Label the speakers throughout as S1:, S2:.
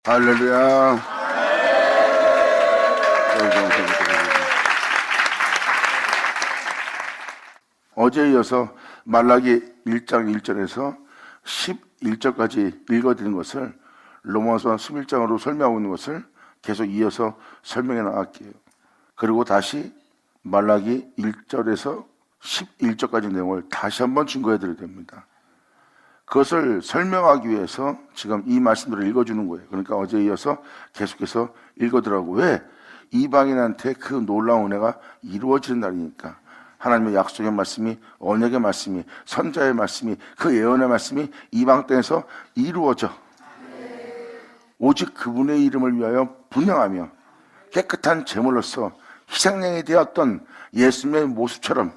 S1: 할렐루야. 어제에 이어서 말라기 1장 1절에서 11절까지 읽어드린 것을 로마서 11장으로 설명하고 있는 것을 계속 이어서 설명해 나갈게요. 그리고 다시 말라기 1절에서 11절까지 내용을 다시 한번 증거해 드려야 됩니다. 그것을 설명하기 위해서 지금 이 말씀들을 읽어주는 거예요. 그러니까 어제에 이어서 계속해서 읽어드라고. 왜? 이방인한테 그 놀라운 은혜가 이루어지는 날이니까. 하나님의 약속의 말씀이, 언약의 말씀이, 선자의 말씀이, 그 예언의 말씀이 이방 땅에서 이루어져 오직 그분의 이름을 위하여 분향하며 깨끗한 제물로서 희생양이 되었던 예수님의 모습처럼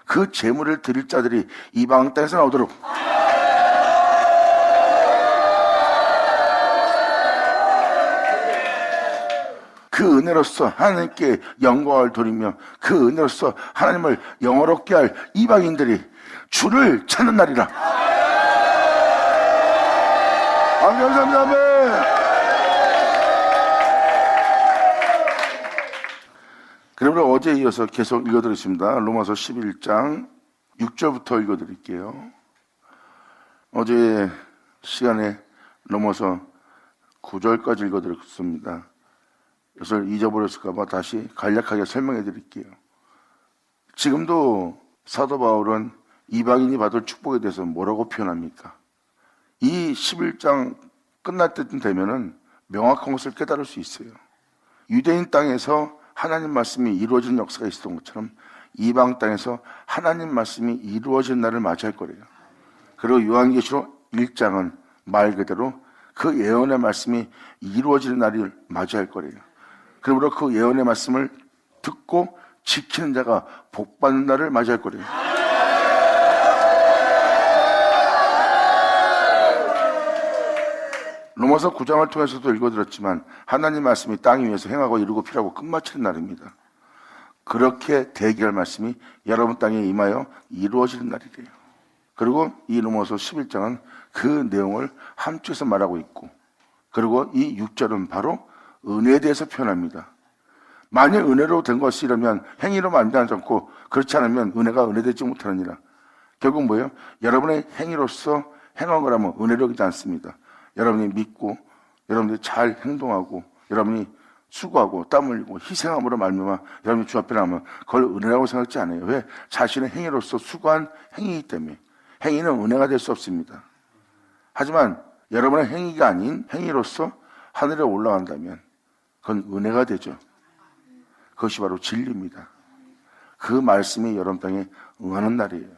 S1: 그 제물을 드릴 자들이 이방 땅에서 나오도록 그 은혜로서 하나님께 영광을 돌리며 그 은혜로서 하나님을 영화롭게 할 이방인들이 주를 찾는 날이라. 아멘. 감사합니다. 그러면 어제에 이어서 계속 읽어드리겠습니다. 로마서 11장 6절부터 읽어드릴게요. 어제 시간에 로마서 9절까지 읽어드렸습니다. 이것을 잊어버렸을까봐 다시 간략하게 설명해 드릴게요. 지금도 사도 바울은 이방인이 받을 축복에 대해서 뭐라고 표현합니까? 이 11장 끝날 때쯤 되면은 명확한 것을 깨달을 수 있어요. 유대인 땅에서 하나님 말씀이 이루어지는 역사가 있었던 것처럼 이방 땅에서 하나님 말씀이 이루어진 날을 맞이할 거래요. 그리고 요한계시록 1장은 말 그대로 그 예언의 말씀이 이루어지는 날을 맞이할 거래요. 그러므로 그 예언의 말씀을 듣고 지키는 자가 복받는 날을 맞이할 거래요. 로마서 9장을 통해서도 읽어드렸지만 하나님 말씀이 땅 위에서 행하고 이루고 필요하고 끝마치는 날입니다. 그렇게 대기할 말씀이 여러분 땅에 임하여 이루어지는 날이래요. 그리고 이 로마서 11장은 그 내용을 함축해서 말하고 있고, 그리고 이 6절은 바로 은혜에 대해서 표현합니다. 만약 은혜로 된 것이라면 행위로 말미암지 않고 그렇지 않으면 은혜가 은혜되지 못하느니라. 결국 뭐예요? 여러분의 행위로서 행한 거라면 은혜로 되지 않습니다. 여러분이 믿고 여러분이 잘 행동하고 여러분이 수고하고 땀 흘리고 희생함으로 말미암아 여러분이 주 앞에 나오면 그걸 은혜라고 생각하지 않아요. 왜? 자신의 행위로서 수고한 행위이기 때문에. 행위는 은혜가 될 수 없습니다. 하지만 여러분의 행위가 아닌 행위로서 하늘에 올라간다면 그건 은혜가 되죠. 그것이 바로 진리입니다. 그 말씀이 여러분 땅에 응하는 날이에요.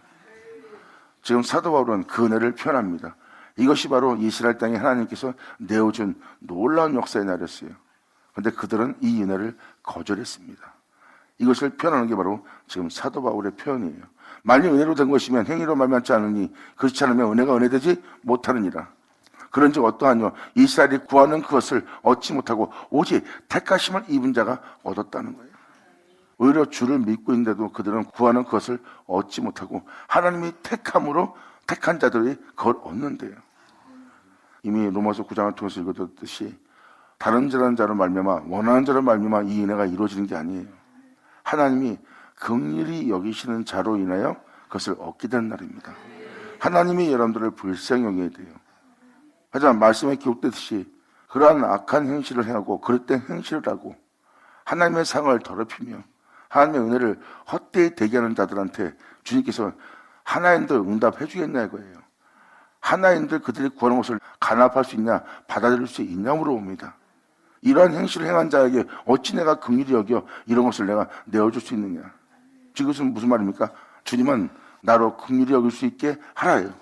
S1: 지금 사도 바울은 그 은혜를 표현합니다. 이것이 바로 이스라엘 땅에 하나님께서 내어준 놀라운 역사의 날이었어요. 그런데 그들은 이 은혜를 거절했습니다. 이것을 표현하는 게 바로 지금 사도 바울의 표현이에요. 만일 은혜로 된 것이면 행위로 말미암지 않으니 그렇지 않으면 은혜가 은혜되지 못하느니라. 그런즉 어떠하뇨? 이스라엘이 구하는 그것을 얻지 못하고 오직 택하심을 입은 자가 얻었다는 거예요. 오히려 주를 믿고 있는데도 그들은 구하는 그것을 얻지 못하고 하나님이 택함으로 택한 자들이 그걸 얻는데요. 이미 로마서 9장을 통해서 읽어드렸듯이 다른 자로 말미암아 원하는 자로 말미암아 이 은혜가 이루어지는 게 아니에요. 하나님이 긍휼히 여기시는 자로 인하여 그것을 얻게 되는 날입니다. 하나님이 여러분들을 불쌍히 여겨야 돼요. 하지만 말씀에 기록되듯이 그러한 악한 행실을 행하고 그릇된 행실을 하고 하나님의 상을 더럽히며 하나님의 은혜를 헛되이 대기하는 자들한테 주님께서 하나님들 응답해 주겠냐 이거예요. 하나님들 그들이 구하는 것을 간합할 수 있냐, 받아들일 수 있냐 물어봅니다. 이러한 행실을 행한 자에게 어찌 내가 긍휼히 여겨 이런 것을 내가 내어줄 수 있느냐. 지금 이것은 무슨 말입니까? 주님은 나로 긍휼히 여길 수 있게 하라예요.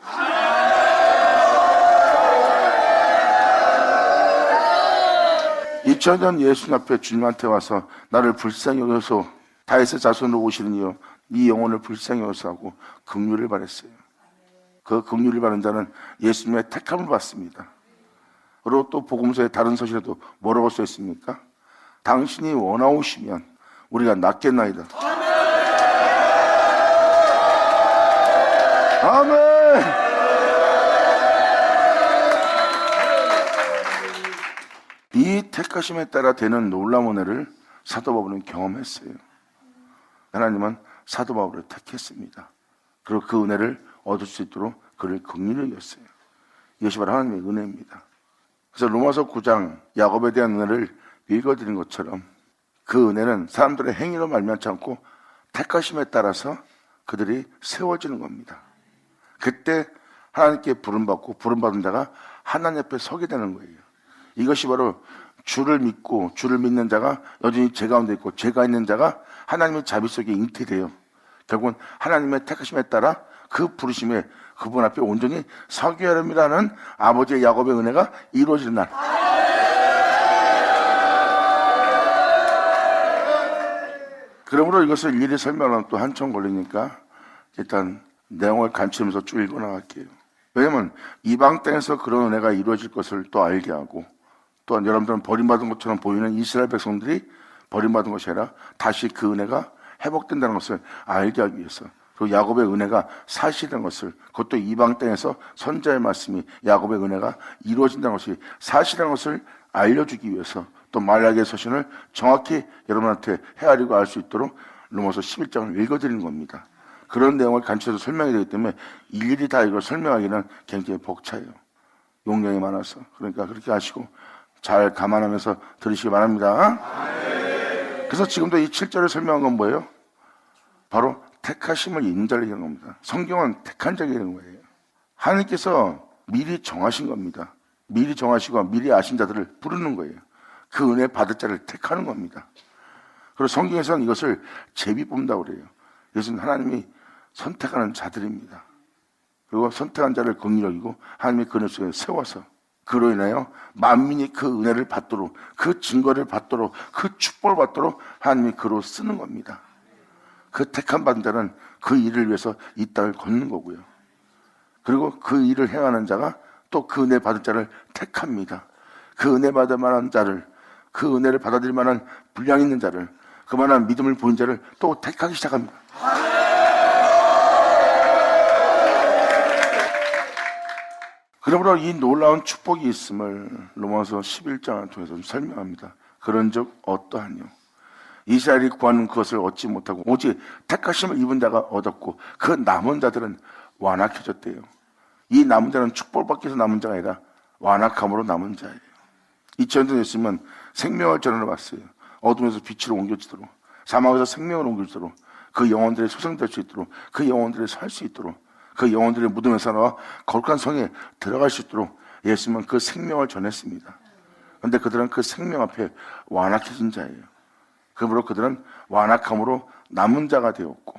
S1: 2000년 예수님 앞에 주님한테 와서 나를 불쌍히 여겨서 다윗의 자손으로 오시는 이여 이 영혼을 불쌍히 여겨서 하고 긍휼을 바랬어요. 그 긍휼을 바른 자는 예수님의 택함을 받습니다. 그리고 또 복음서의 다른 서신에도 뭐라고 써 있습니까? 당신이 원하오시면 우리가 낫겠나이다. 아멘. 이 택하심에 따라 되는 놀라운 은혜를 사도 바울은 경험했어요. 하나님은 사도 바울을 택했습니다. 그리고 그 은혜를 얻을 수 있도록 그를 긍휼히 여겼어요. 이것이 바로 하나님의 은혜입니다. 그래서 로마서 9장 야곱에 대한 은혜를 읽어드린 것처럼 그 은혜는 사람들의 행위로 말미암지 않고 택하심에 따라서 그들이 세워지는 겁니다. 그때 하나님께 부름받고 부름받은 자가 하나님 앞에 서게 되는 거예요. 이것이 바로 주를 믿고 주를 믿는 자가 여전히 죄 가운데 있고 죄가 있는 자가 하나님의 자비 속에 잉태돼요. 결국은 하나님의 택하심에 따라 그 부르심에 그분 앞에 온전히 서게 하렴이라는 아버지의 야곱의 은혜가 이루어지는 날. 그러므로 이것을 일일이 설명하면 또 한참 걸리니까 일단 내용을 간추면서 쭉 읽어나갈게요. 왜냐하면 이방 땅에서 그런 은혜가 이루어질 것을 또 알게 하고, 또한 여러분들은 버림받은 것처럼 보이는 이스라엘 백성들이 버림받은 것이 아니라 다시 그 은혜가 회복된다는 것을 알게 하기 위해서, 그리고 야곱의 은혜가 사실이라는 것을, 그것도 이방 땅에서 선자의 말씀이 야곱의 은혜가 이루어진다는 것이 사실이라는 것을 알려주기 위해서, 또 말라기의 서신을 정확히 여러분한테 헤아리고 알 수 있도록 로마서 11장을 읽어드리는 겁니다. 그런 내용을 간추려서 설명해야 되기 때문에 일일이 다 이걸 설명하기는 굉장히 벅차요. 용량이 많아서. 그러니까 그렇게 하시고 잘 감안하면서 들으시기 바랍니다. 그래서 지금도 이 7절을 설명한 건 뭐예요? 바로 택하심을 인자를 얘기하는 겁니다. 성경은 택한 자가 되는 거예요. 하나님께서 미리 정하신 겁니다. 미리 정하시고 미리 아신 자들을 부르는 거예요. 그 은혜 받을 자를 택하는 겁니다. 그리고 성경에서는 이것을 제비 뽑는다고 그래요. 이것은 하나님이 선택하는 자들입니다. 그리고 선택한 자를 긍휼히 여기고 하나님의 그 은혜 속에 세워서 그로 인하여 만민이 그 은혜를 받도록, 그 증거를 받도록, 그 축복을 받도록 하나님이 그로 쓰는 겁니다. 그 택한 받은 자는 그 일을 위해서 이 땅을 걷는 거고요. 그리고 그 일을 행하는 자가 또 그 은혜 받을 자를 택합니다. 그 은혜 받을 만한 자를, 그 은혜를 받아들일 만한 분량 있는 자를, 그만한 믿음을 보인 자를 또 택하기 시작합니다. 그러므로 이 놀라운 축복이 있음을 로마서 11장을 통해서 설명합니다. 그런즉 어떠하뇨? 이스라엘이 구하는 그것을 얻지 못하고 오직 택하심을 입은 자가 얻었고 그 남은 자들은 완악해졌대요. 이 남은 자는 축복을 받기 위해서 남은 자가 아니라 완악함으로 남은 자예요. 2000년 전에 있으면 생명을 전하러 왔어요. 어둠에서 빛으로 옮겨지도록, 사망에서 생명을 옮겨지도록, 그 영혼들이 소생될 수 있도록, 그 영혼들이 살 수 있도록, 그 영혼들의 무덤에서 나와 거룩한 성에 들어갈 수 있도록 예수님은 그 생명을 전했습니다. 그런데 그들은 그 생명 앞에 완악해진 자예요. 그러므로 그들은 완악함으로 남은 자가 되었고,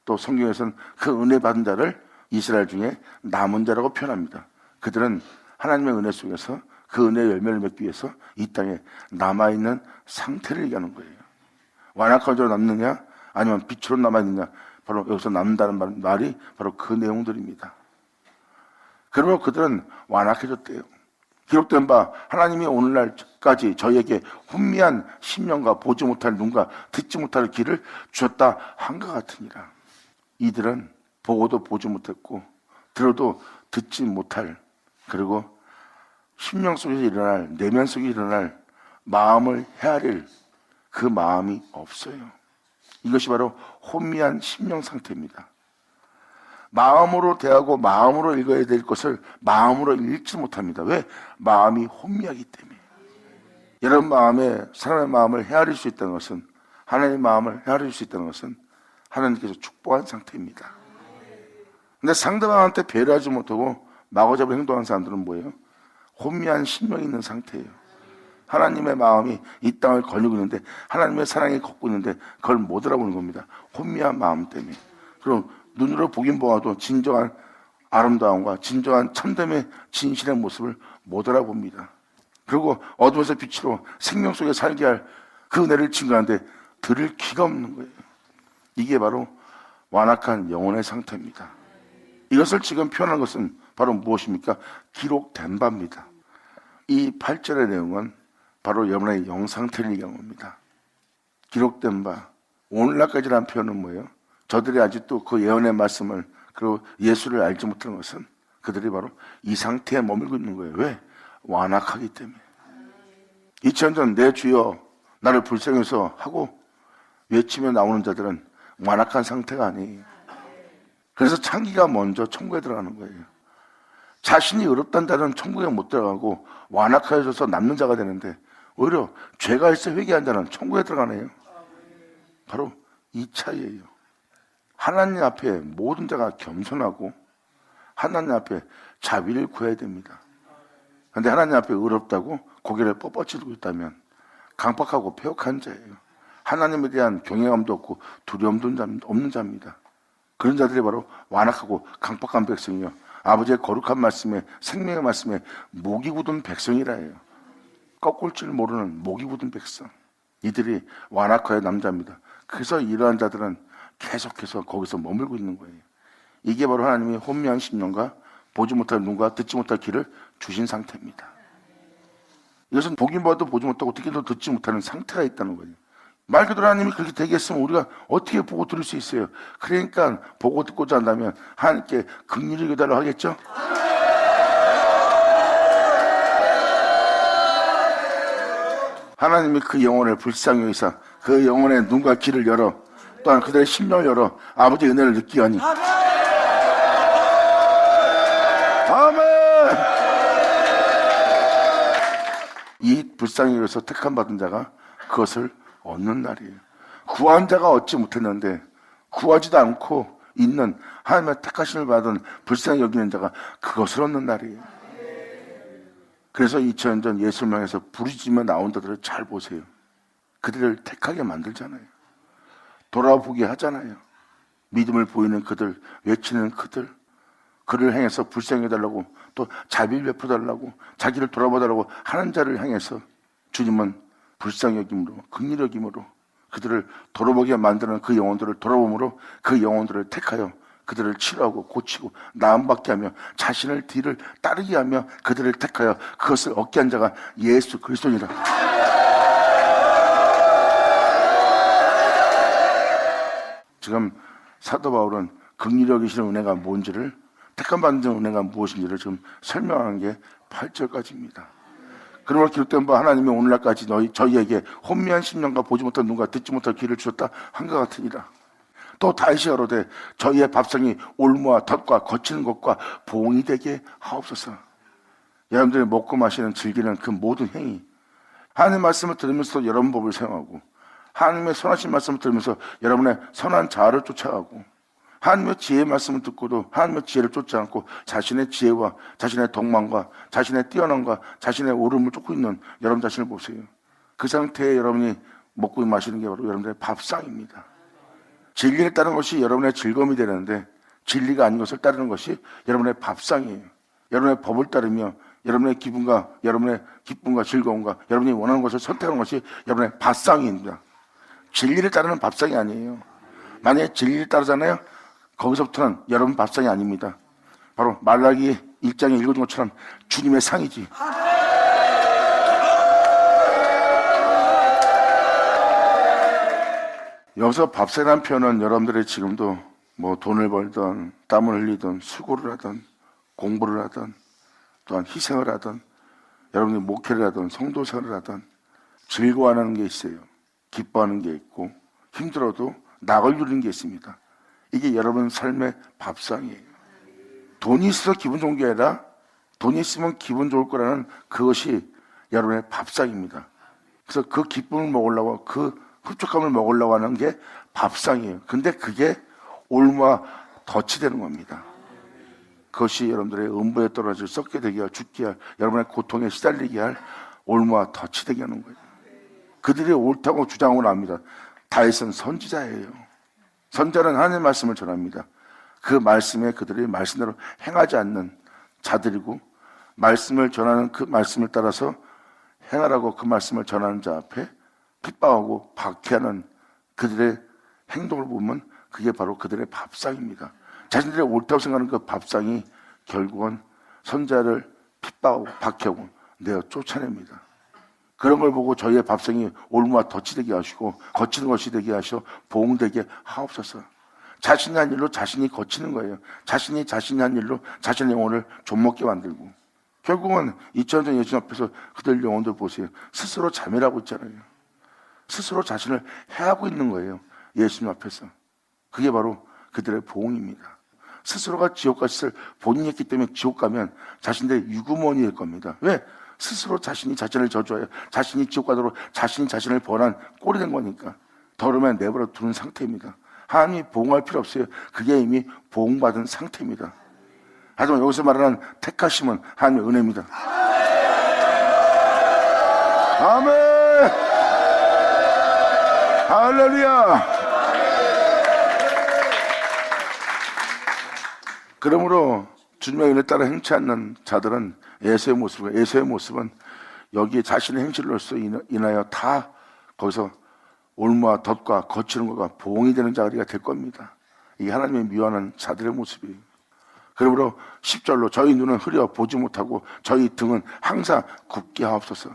S1: 또 성경에서는 그 은혜 받은 자를 이스라엘 중에 남은 자라고 표현합니다. 그들은 하나님의 은혜 속에서 그 은혜의 열매를 맺기 위해서 이 땅에 남아있는 상태를 얘기하는 거예요. 완악한 자로 남느냐 아니면 빛으로 남아있느냐, 바로 여기서 남는다는 말이 바로 그 내용들입니다. 그러므로 그들은 완악해졌대요. 기록된 바 하나님이 오늘날까지 저희에게 혼미한 심령과 보지 못할 눈과 듣지 못할 귀를 주셨다 한 것 같으니라. 이들은 보고도 보지 못했고 들어도 듣지 못할, 그리고 심령 속에서 일어날, 내면 속에 일어날 마음을 헤아릴 그 마음이 없어요. 이것이 바로 혼미한 심령 상태입니다. 마음으로 대하고 마음으로 읽어야 될 것을 마음으로 읽지 못합니다. 왜? 마음이 혼미하기 때문에. 여러분 마음에, 사람의 마음을 헤아릴 수 있다는 것은, 하나님의 마음을 헤아릴 수 있다는 것은 하나님께서 축복한 상태입니다. 근데 상대방한테 배려하지 못하고 마구잡이로 행동하는 사람들은 뭐예요? 혼미한 심령이 있는 상태예요. 하나님의 마음이 이 땅을 걸리고 있는데, 하나님의 사랑이 걷고 있는데 그걸 못 알아보는 겁니다. 혼미한 마음 때문에. 그럼 눈으로 보긴 보아도 진정한 아름다움과 진정한 참됨의 진실의 모습을 못 알아봅니다. 그리고 어둠에서 빛으로 생명 속에 살게 할 그 은혜를 증거하는데 들을 귀가 없는 거예요. 이게 바로 완악한 영혼의 상태입니다. 이것을 지금 표현한 것은 바로 무엇입니까? 기록된 바입니다. 이 8절의 내용은 바로 여러분의 영상태를 얘기하는 겁니다. 기록된 바, 오늘날까지라는 표현은 뭐예요? 저들이 아직도 그 예언의 말씀을, 그리고 예수를 알지 못하는 것은 그들이 바로 이 상태에 머물고 있는 거예요. 왜? 완악하기 때문에. 2000년 내 주여 나를 불쌍해서 하고 외치며 나오는 자들은 완악한 상태가 아니에요. 그래서 창기가 먼저 천국에 들어가는 거예요. 자신이 의롭다는 자는 천국에 못 들어가고 완악하여져서 남는 자가 되는데 오히려 죄가 있어 회개한 자는 천국에 들어가네요. 바로 이 차이예요. 하나님 앞에 모든 자가 겸손하고 하나님 앞에 자비를 구해야 됩니다. 그런데 하나님 앞에 의롭다고 고개를 뻣뻣이 들고 있다면 강박하고 폐역한 자예요. 하나님에 대한 경외감도 없고 두려움도 없는 자입니다. 그런 자들이 바로 완악하고 강박한 백성이요, 아버지의 거룩한 말씀에, 생명의 말씀에 목이 굳은 백성이라 해요. 꺾을 줄 모르는 목이 굳은 백성, 이들이 완악하여 남자입니다. 그래서 이러한 자들은 계속해서 거기서 머물고 있는 거예요. 이게 바로 하나님이 혼미한 심령과 보지 못할 눈과 듣지 못할 귀를 주신 상태입니다. 이것은 보긴 봐도 보지 못하고 듣기도 듣지 못하는 상태가 있다는 거예요. 말 그대로 하나님이 그렇게 되게 했으면 우리가 어떻게 보고 들을 수 있어요? 그러니까 보고 듣고자 한다면 하나님께 긍휼히 기도하려 하겠죠? 하나님이 그 영혼을 불쌍히 여기사 그 영혼의 눈과 귀를 열어 또한 그들의 심령을 열어 아버지의 은혜를 느끼게 하니 아멘! 이 불쌍히 여기서 택함 받은 자가 그것을 얻는 날이에요. 구한 자가 얻지 못했는데 구하지도 않고 있는 하나님의 택하심을 받은 불쌍히 여기는 자가 그것을 얻는 날이에요. 그래서 2000년 전 예수를 향해서 부르짖으며 나온 자들을 잘 보세요. 그들을 택하게 만들잖아요. 돌아보게 하잖아요. 믿음을 보이는 그들, 외치는 그들, 그를 향해서 불쌍히 해달라고 또 자비를 베풀어달라고 자기를 돌아보달라고 하는 자를 향해서 주님은 불쌍히 여김으로 긍휼히 여김으로 그들을 돌아보게 만드는 그 영혼들을 돌아봄으로 그 영혼들을 택하여 그들을 치료하고 고치고 나음받게 하며 자신을 뒤를 따르게 하며 그들을 택하여 그것을 얻게 한 자가 예수 그리스도니라. 지금 사도 바울은 긍휼히 여기시는 은혜가 뭔지를, 택함받는 은혜가 무엇인지를 지금 설명하는 게 8절까지입니다. 그러므로 기록된 바 하나님이 오늘날까지 저희에게 혼미한 심령과 보지 못한 눈과 듣지 못할 귀를 주셨다 한 것 같으니라. 또 다시 가로되 저희의 밥상이 올무와 덫과 거치는 것과 봉이 되게 하옵소서. 여러분들이 먹고 마시는 즐기는 그 모든 행위, 하나님의 말씀을 들으면서 여러분 법을 사용하고 하나님의 선하신 말씀을 들으면서 여러분의 선한 자아를 쫓아가고 하나님의 지혜의 말씀을 듣고도 하나님의 지혜를 쫓지 않고 자신의 지혜와 자신의 덕망과 자신의 뛰어남과 자신의 오름을 쫓고 있는 여러분 자신을 보세요. 그 상태에 여러분이 먹고 마시는 게 바로 여러분들의 밥상입니다. 진리를 따르는 것이 여러분의 즐거움이 되는데 진리가 아닌 것을 따르는 것이 여러분의 밥상이에요. 여러분의 법을 따르며 여러분의 기분과 여러분의 기쁨과 즐거움과 여러분이 원하는 것을 선택하는 것이 여러분의 밥상입니다. 진리를 따르는 밥상이 아니에요. 만약에 진리를 따르잖아요, 거기서부터는 여러분 밥상이 아닙니다. 바로 말라기 1장에 읽어준 것처럼 주님의 상이지. 여기서 밥상이라는 표현은 여러분들이 지금도 뭐 돈을 벌든 땀을 흘리든 수고를 하든 공부를 하든 또한 희생을 하든 여러분이 목회를 하든 성도생활을 하든 즐거워하는 게 있어요. 기뻐하는 게 있고 힘들어도 낙을 누리는 게 있습니다. 이게 여러분 삶의 밥상이에요. 돈이 있어서 기분 좋은 게 아니라 돈이 있으면 기분 좋을 거라는 그것이 여러분의 밥상입니다. 그래서 그 기쁨을 먹으려고 그 흡족함을 먹으려고 하는 게 밥상이에요. 근데 그게 올무와 덫이 되는 겁니다. 그것이 여러분들의 음부에 떨어질 썩게 되게 할, 죽게 할, 여러분의 고통에 시달리게 할 올무와 덫이 되게 하는 거예요. 그들이 옳다고 주장을 합니다. 다윗은 선지자예요. 선자는 하나님의 말씀을 전합니다. 그 말씀에 그들이 말씀대로 행하지 않는 자들이고 말씀을 전하는 그 말씀을 따라서 행하라고 그 말씀을 전하는 자 앞에 핍박하고 박해하는 그들의 행동을 보면 그게 바로 그들의 밥상입니다. 자신들이 옳다고 생각하는 그 밥상이 결국은 선자를 핍박하고 박해하고 내어 쫓아냅니다. 그런 걸 보고 저희의 밥상이 올무와 덫이 되게 하시고 거치는 것이 되게 하시고 보응되게 하옵소서. 자신이 한 일로 자신이 거치는 거예요. 자신이 한 일로 자신의 영혼을 좀먹게 만들고 결국은 2000년 예수 앞에서 그들 영혼들 보세요. 스스로 자멸하고 있잖아요. 스스로 자신을 해하고 있는 거예요. 예수님 앞에서. 그게 바로 그들의 보응입니다. 스스로가 지옥 갔을 본인이 했기 때문에 지옥 가면 자신들의 유구먼이 될 겁니다. 왜? 스스로 자신이 자신을 저주하여 자신이 지옥 가도록 자신이 자신을 벌한 꼴이 된 거니까 더러면 내버려 두는 상태입니다. 하나님이 보응할 필요 없어요. 그게 이미 보응받은 상태입니다. 하지만 여기서 말하는 택하심은 하나님의 은혜입니다. 아멘! 할렐루야! 그러므로 주님의 은혜 따라 행치 않는 자들은 에서의 모습은 여기에 자신의 행실로서 인하여 다 거기서 올무와 덫과 거치는 것과 보응이 되는 자리가 될 겁니다. 이게 하나님의 미워하는 자들의 모습이에요. 그러므로 10절로 저희 눈은 흐려 보지 못하고 저희 등은 항상 굽게 하옵소서.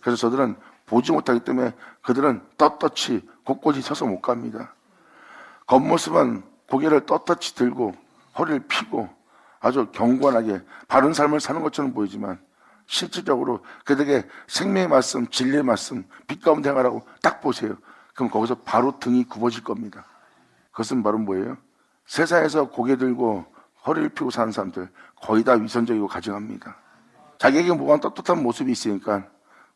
S1: 그래서 저들은 보지 못하기 때문에 그들은 떳떳이 곳곳이 서서 못 갑니다. 겉모습은 고개를 떳떳이 들고 허리를 펴고 아주 경건하게 바른 삶을 사는 것처럼 보이지만 실질적으로 그들에게 생명의 말씀, 진리의 말씀, 빛 가운데 행하라고 딱 보세요. 그럼 거기서 바로 등이 굽어질 겁니다. 그것은 바로 뭐예요? 세상에서 고개 들고 허리를 펴고 사는 사람들 거의 다 위선적이고 가증합니다. 자기에게 뭐가 떳떳한 모습이 있으니까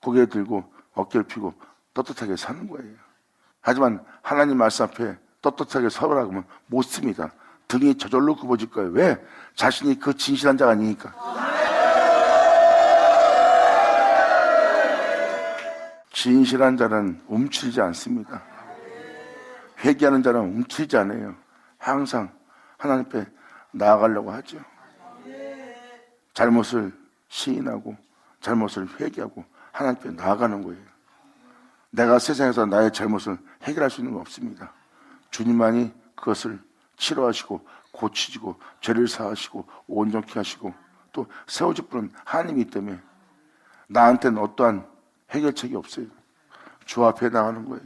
S1: 고개 들고 어깨를 펴고 떳떳하게 사는 거예요. 하지만 하나님 말씀 앞에 떳떳하게 서라고 하면 못 씁니다. 등이 저절로 굽어질 거예요. 왜? 자신이 그 진실한 자가 아니니까. 진실한 자는 움츠리지 않습니다. 회개하는 자는 움츠리지 않아요. 항상 하나님 앞에 나아가려고 하죠. 잘못을 시인하고 잘못을 회개하고 하나님 앞에 나아가는 거예요. 내가 세상에서 나의 잘못을 해결할 수 있는 건 없습니다. 주님만이 그것을 치료하시고 고치시고 죄를 사하시고 온전케 하시고 또 세워줄 분은 하나님이기 때문에 나한테는 어떠한 해결책이 없어요. 주 앞에 나가는 거예요.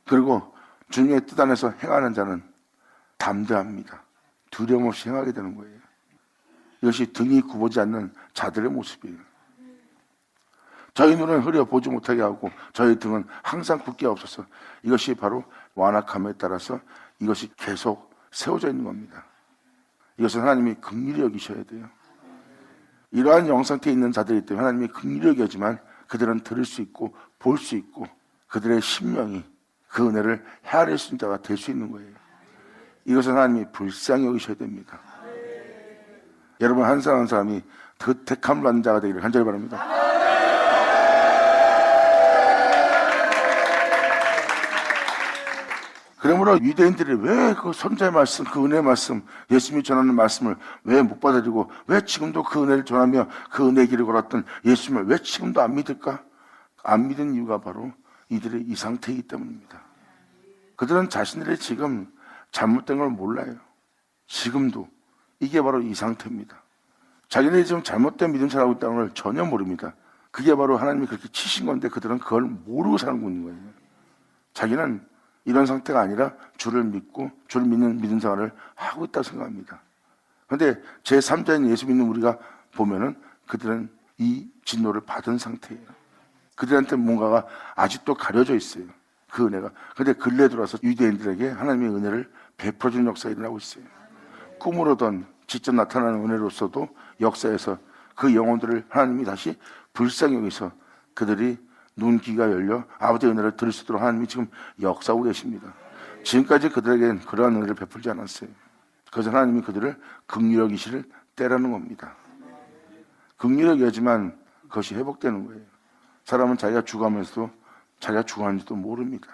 S1: 그리고 주님의 뜻 안에서 행하는 자는 담대합니다. 두려움 없이 행하게 되는 거예요. 이것이 등이 굽어지 않는 자들의 모습이에요. 저희 눈은 흐려 보지 못하게 하고 저희 등은 항상 굳게 없어서 이것이 바로 완악함에 따라서 이것이 계속 세워져 있는 겁니다. 이것은 하나님이 긍휼히 여기셔야 돼요. 이러한 영상태에 있는 자들이기 때문에 하나님이 긍휼히 여기지만 그들은 들을 수 있고 볼 수 있고 그들의 심령이 그 은혜를 헤아릴 수 있는 자가 될 수 있는 거예요. 이것은 하나님이 불쌍히 여기셔야 됩니다. 여러분 한 사람 한 사람이 그 택함을 받는 자가 되기를 간절히 바랍니다. 그러므로 유대인들이 왜 그 선자의 말씀, 그 은혜의 말씀, 예수님이 전하는 말씀을 왜 못 받아들이고 왜 지금도 그 은혜를 전하며 그 은혜의 길을 걸었던 예수님을 왜 지금도 안 믿을까? 안 믿은 이유가 바로 이들의 이 상태이기 때문입니다. 그들은 자신들이 지금 잘못된 걸 몰라요. 지금도 이게 바로 이 상태입니다. 자기네들이 지금 잘못된 믿음 생활하고 있다는 걸 전혀 모릅니다. 그게 바로 하나님이 그렇게 치신 건데 그들은 그걸 모르고 살고 있는 거예요. 자기는 이런 상태가 아니라 주를 믿고 주를 믿는 믿음 생활을 하고 있다고 생각합니다. 그런데 제3자인 예수 믿는 우리가 보면은 그들은 이 진노를 받은 상태예요. 그들한테 뭔가가 아직도 가려져 있어요. 그 은혜가. 그런데 근래 들어와서 유대인들에게 하나님의 은혜를 베풀어주는 역사가 일어나고 있어요. 꿈으로든 직접 나타나는 은혜로서도 역사에서 그 영혼들을 하나님이 다시 불쌍히 여기서 그들이 눈, 귀가 열려 아버지의 은혜를 들을 수 있도록 하나님이 지금 역사하고 계십니다. 지금까지 그들에게는 그러한 은혜를 베풀지 않았어요. 그래서 하나님이 그들을 긍휼히 여기시를 때라는 겁니다. 긍휼히 여기지만 그것이 회복되는 거예요. 사람은 자기가 죽어가면서도 자기가 죽어가는지도 모릅니다.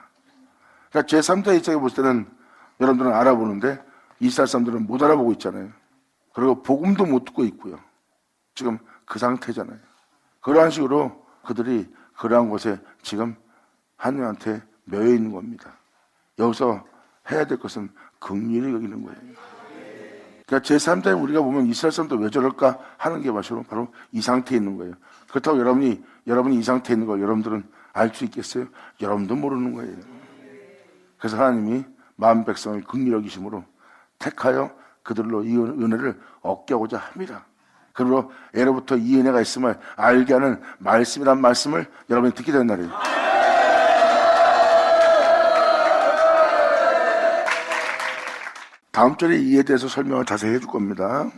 S1: 그러니까 제3자 입장에 볼 때는 여러분들은 알아보는데 이스라엘 사람들은 못 알아보고 있잖아요. 그리고 복음도 못 듣고 있고요. 지금 그 상태잖아요. 그러한 식으로 그들이 그러한 곳에 지금 하나님한테 매여 있는 겁니다. 여기서 해야 될 것은 긍휼히 여기는 거예요. 그러니까 제3자에 우리가 보면 이스라엘 사람들 왜 저럴까 하는 게 바로 이 상태에 있는 거예요. 그렇다고 여러분이 이 상태에 있는 걸 여러분들은 알 수 있겠어요? 여러분도 모르는 거예요. 그래서 하나님이 마음 백성을 긍휼히 여기심으로 택하여 그들로 이 은혜를 얻게 하고자 합니다. 그리고 예로부터 이 은혜가 있음을 알게 하는 말씀이란 말씀을 여러분이 듣게 되는 날이에요. 다음 절에 이에 대해서 설명을 자세히 해줄 겁니다.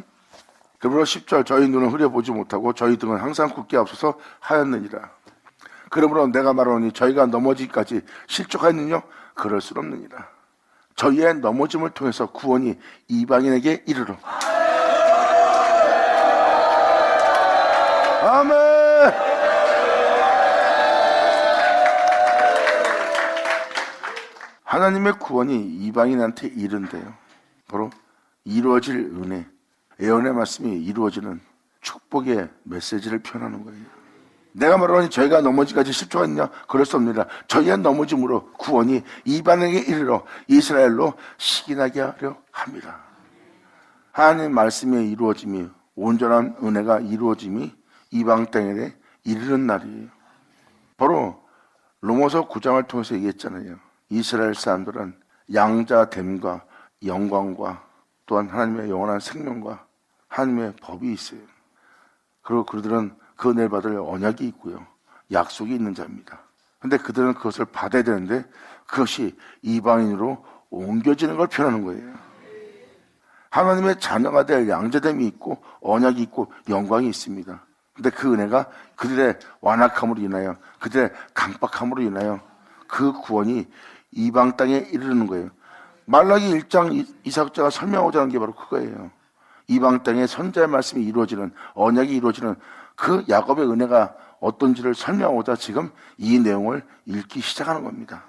S1: 그러므로 10절 저희 눈은 흐려보지 못하고 저희 등은 항상 굳게 앞서서 하였느니라. 그러므로 내가 말하노니 저희가 넘어지기까지 실족하였느냐? 그럴 수 없느니라. 저희의 넘어짐을 통해서 구원이 이방인에게 이르러. 아멘. 하나님의 구원이 이방인한테 이른대요. 바로 이루어질 은혜, 예언의 말씀이 이루어지는 축복의 메시지를 표현하는 거예요. 내가 말하니 저희가 넘어지기까지 실족하느냐? 그럴 수 없느니라. 저희의 넘어짐으로 구원이 이방인에게 이르러 이스라엘로 시기나게 하려 합니다. 하나님의 말씀의 이루어짐이, 온전한 은혜가 이루어짐이 이방 땅에 이르는 날이에요. 바로 로마서 9장을 통해서 얘기했잖아요. 이스라엘 사람들은 양자됨과 영광과 또한 하나님의 영원한 생명과 하나님의 법이 있어요. 그리고 그들은 그 은혜를 받을 언약이 있고요, 약속이 있는 자입니다. 근데 그들은 그것을 받아야 되는데 그것이 이방인으로 옮겨지는 걸 표현하는 거예요. 하나님의 자녀가 될 양자됨이 있고 언약이 있고 영광이 있습니다. 근데 그 은혜가 그들의 완악함으로 인하여, 그들의 강박함으로 인하여 그 구원이 이방 땅에 이르는 거예요. 말라기 1장 이사역자가 설명하고자 하는 게 바로 그거예요. 이방 땅에 선자의 말씀이 이루어지는, 언약이 이루어지는 그 야곱의 은혜가 어떤지를 설명하고자 지금 이 내용을 읽기 시작하는 겁니다.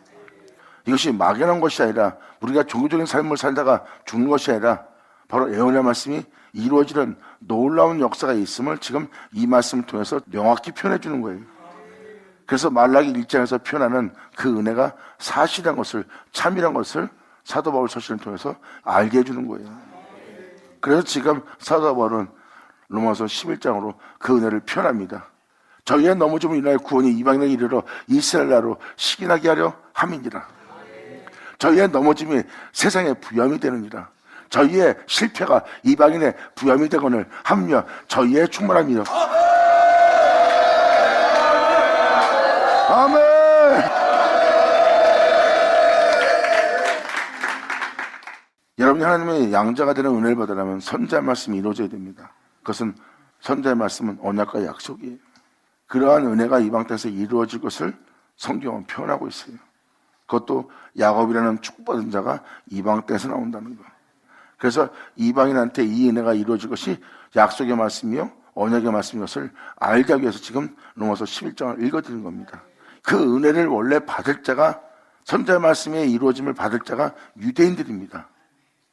S1: 이것이 막연한 것이 아니라 우리가 종교적인 삶을 살다가 죽는 것이 아니라 바로 예언의 말씀이 이루어지는 놀라운 역사가 있음을 지금 이 말씀을 통해서 명확히 표현해 주는 거예요. 그래서 말라기 1장에서 표현하는 그 은혜가 사실한 것을, 참이란 것을 사도 바울 서신을 통해서 알게 해주는 거예요. 그래서 지금 사도 바울은 로마서 11장으로 그 은혜를 표현합니다. 저희의 넘어짐으로 인하여 구원이 이방인에게 이르러 이스라엘로 시기나게 하려 함이니라. 저희의 넘어짐이 세상의 부염이 되느니라. 저희의 실패가 이방인의 부염이 되거늘 하며 저희의 충만함이라. 아멘. 여러분이 하나님의 양자가 되는 은혜를 받으려면 선자의 말씀이 이루어져야 됩니다. 그것은, 선자의 말씀은 언약과 약속이에요. 그러한 은혜가 이방 땅에서 이루어질 것을 성경은 표현하고 있어요. 그것도 야곱이라는 축복받은 자가 이방 땅에서 나온다는 거. 그래서 이방인한테 이 은혜가 이루어질 것이 약속의 말씀이요 언약의 말씀인 것을 알게 하기 위해서 지금 로마서 11장을 읽어드리는 겁니다. 그 은혜를 원래 받을 자가, 선자의 말씀에 이루어짐을 받을 자가 유대인들입니다.